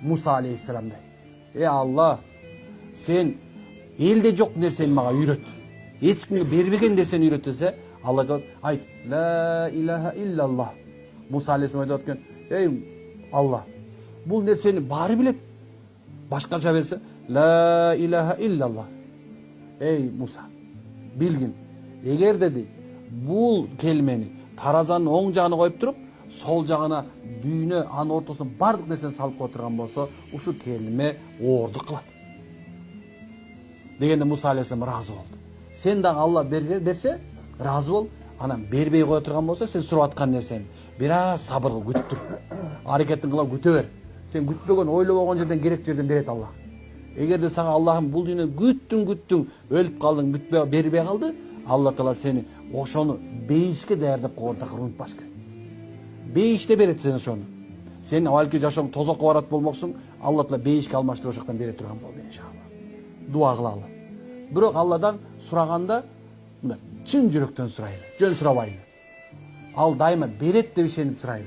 Musa aleyhisselamдай. Allah, sen elde жоқ нәрсені мага үйрет. Ешкімге бербеген нәрсені үйрет десе, Алла айтады, айт, ла илаха иллаллах. Musa алейхиссалам айтып отқан, Алла, бұл нәрсені бары білет. Башқаша берсе, ла илаха иллаллах. Musa, білгін. Егер деді, бұл келмені таразаның оң жағына қойып тұрып, сол жағына дүйіне, аны ортасына бардық нәрсені салып отырған болса, ұшы келме орды қылады. Дегенде Musa алейхиссалам разы болды. Сен дағы Алла берсе, разы бол, анан бербей қой отырған болса, сен сұрап атқан нәрсені біраз сабыр қыл, күтіп тұр. Әрекетін қылып күте бер. Сен күтпеген, ойлап алған жерден, керек жерден береді Аллах. Егер де саған Аллахым бұл дүниені күттің, өліп қалдың, бербей қалды, Алла Таала сені ошоны бейишке даярдап койгон такыр унутпаш керек. Бейиште берет сени ошону. Сен балки жашооң тозокко барат болмоксуң, Алла Таала бейишке алмаштырып ошоктон бере турган болду иншалла. Дуа кылалы. Бирок Алладан сураганда чын жүрөктөн сурайлы, жөн сурабайлы. Ал дайыма берет деп ишенип сурайлы.